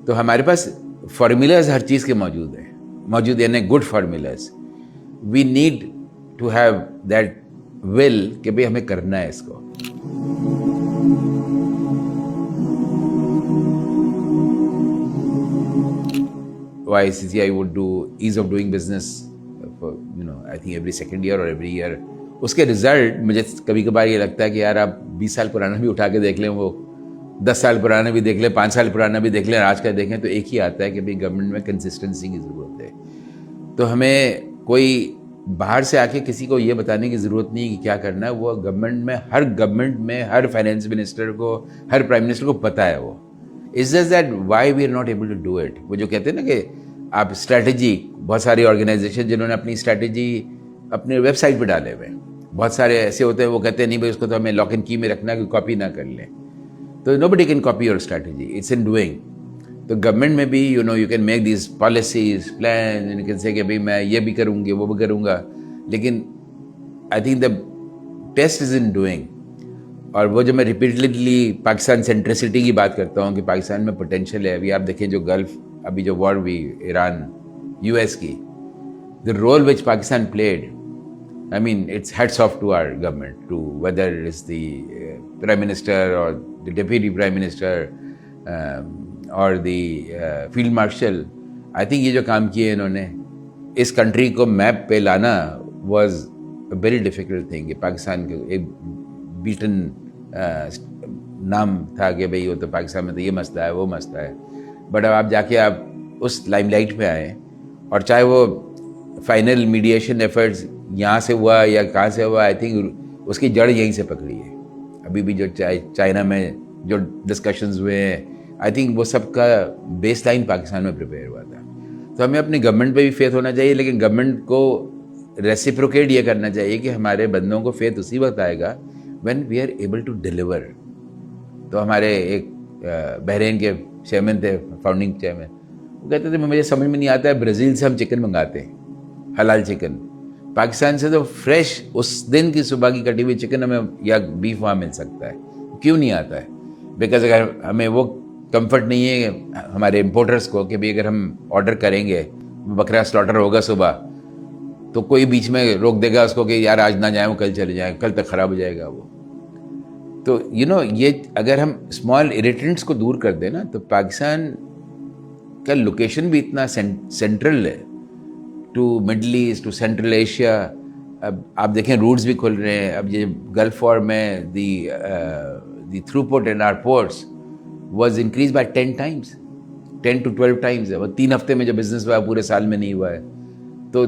تو ہمارے پاس فارمولاز ہر چیز کے موجود یعنی good formulas. We need to have that will کہ بھائی ہمیں کرنا ہے اس کو. YCCI would do ease of doing business for, I think every second year or every year. اس کے رزلٹ مجھے کبھی کبھار یہ لگتا ہے کہ یار آپ 20 سال پرانا بھی اٹھا کے دیکھ لیں, وہ 10 سال پرانا بھی دیکھ لیں, 5 سال پرانا بھی دیکھ لیں, آج کا دیکھیں تو ایک ہی آتا ہے کہ بھائی گورنمنٹ میں کنسسٹنسی کی ضرورت ہے. تو ہمیں کوئی باہر سے آ کے کسی کو یہ بتانے کی ضرورت نہیں کہ کیا کرنا ہے. وہ گورنمنٹ میں ہر فائنینس منسٹر کو, ہر پرائم منسٹر کو پتہ ہے. وہ It's just that why we are not able to do it. وہ جو کہتے ہیں نا کہ آپ اسٹریٹجی, بہت ساری آرگنائزیشن جنہوں نے اپنی اسٹریٹجی اپنے ویب سائٹ پہ ڈالے ہوئے ہیں, بہت سارے ایسے ہوتے ہیں وہ کہتے ہیں نہیں بھائی اس کو تو ہمیں لاک اینڈ کی میں رکھنا کہ کاپی نہ کر لیں. تو nobody can copy your strategy. It's in doing. تو گورنمنٹ میں بھی you can make these policies, plans, and you can say کہ بھائی میں یہ بھی کروں گی وہ بھی کروں گا, لیکن I think the test is in doing. اور وہ جو میں ریپیٹڈلی پاکستان سینٹریسٹی کی بات کرتا ہوں کہ پاکستان میں پوٹینشیل ہے. ابھی آپ دیکھیں جو گلف ابھی جو وار ہوئی ایران US کی, the role which Pakistan played, I mean it's hats off to our government, to whether it's the Prime Minister or the Deputy Prime Minister or the Field Marshal. I think یہ جو کام کیے انہوں نے اس country کو map پہ لانا was a very difficult thing. کہ پاکستان کے ایک بیٹن نام تھا کہ بھئی وہ تو پاکستان میں تو یہ مسئلہ ہے وہ مسئلہ ہے, بٹ اب آپ جا کے آپ اس لائم لائٹ پہ آئیں, اور چاہے وہ فائنل میڈیشن ایفرٹس یہاں سے ہوا یا کہاں سے ہوا, آئی تھنک اس کی جڑ یہیں سے پکڑی ہے. ابھی بھی جو چائنا میں جو ڈسکشنز ہوئے ہیں, آئی تھنک وہ سب کا بیس لائن پاکستان میں پریپیئر ہوا تھا. تو ہمیں اپنی گورنمنٹ پہ بھی فیتھ ہونا چاہیے, لیکن گورنمنٹ کو ریسیپروکیٹ یہ کرنا چاہیے کہ ہمارے بندوں کو فیتھ اسی وقت آئے گا when we are able to deliver. تو ہمارے ایک بحرین کے چیئرمین تھے, فاؤنڈنگ چیئرمین, وہ کہتے تھے مجھے سمجھ میں نہیں آتا ہے برازیل سے ہم چکن منگاتے ہیں, حلال چکن, پاکستان سے تو فریش اس دن کی صبح کی کٹی ہوئی چکن ہمیں یا بیف وہاں مل سکتا ہے. کیوں نہیں آتا ہے؟ بیکاز اگر ہمیں وہ کمفرٹ نہیں ہے ہمارے امپورٹرس کو کہ بھئی اگر ہم آرڈر کریں گے بکرا سلاٹر ہوگا صبح, تو کوئی بیچ میں روک دے گا اس کو کہ یار آج نہ جائیں, وہ کل چلے جائیں, کل تک خراب ہو جائے گا وہ. تو یہ اگر ہم اسمال اریٹنٹس کو دور کر دیں نا, تو پاکستان کا لوکیشن بھی اتنا سینٹرل ہے to Middle East, to Central Asia. اب آپ دیکھیں روٹس بھی کھل رہے ہیں. اب یہ گلف وار میں the throughput in our ports was increase by 10 times, 10 to 12 times. وہ 3 ہفتے میں جو بزنس ہوا ہے پورے سال میں نہیں ہوا ہے. تو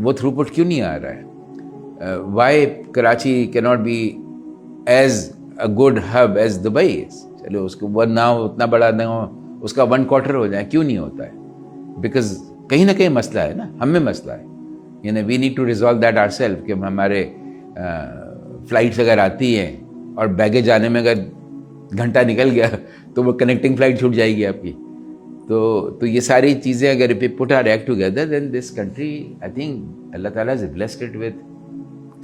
وہ تھرو پٹ کیوں نہیں آ رہا ہے؟ وائی کراچی کی not be as a good hub as Dubai? چلو اس کو وہ نہ اتنا بڑا نہ ہو, اس کا 1/4 ہو جائے, کیوں نہیں ہوتا ہے؟ بیکاز کہیں نہ کہیں مسئلہ ہے نا, ہم میں مسئلہ ہے. یعنی we need to resolve that our self. کہ ہمارے فلائٹس اگر آتی ہیں اور بیگیج آنے میں اگر گھنٹہ نکل گیا تو وہ کنیکٹنگ فلائٹ چھوٹ جائے گی آپ کی. تو یہ ساری چیزیں اگر if we put our act together, then this country, I think اللہ تعالیٰ has blessed it with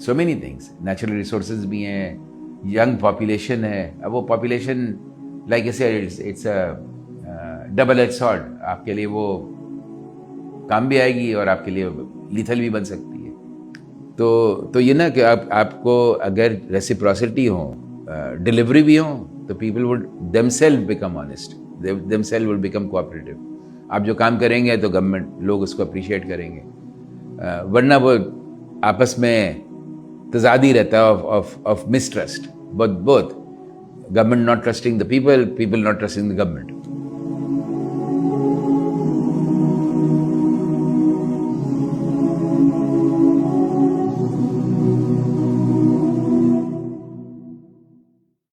so many things. Natural resources بھی ہیں, young population ہے. اب وہ population like I said, it's a double-edged sword. آپ کے لیے وہ کام بھی آئے گی اور آپ کے لیے لیتھل بھی بن سکتی ہے. تو یہ نا کہ آپ کو اگر ریسیپروسٹی ہو, ڈلیوری بھی ہوں, تو people would themselves become honest. themselves will become cooperative. آپ جو کام کریں گے تو گورنمنٹ لوگ اس کو اپریشیٹ کریں گے, ورنہ وہ آپس میں تضاد ہی رہتا ہے of mistrust, both government not trusting the people, people not trusting the government.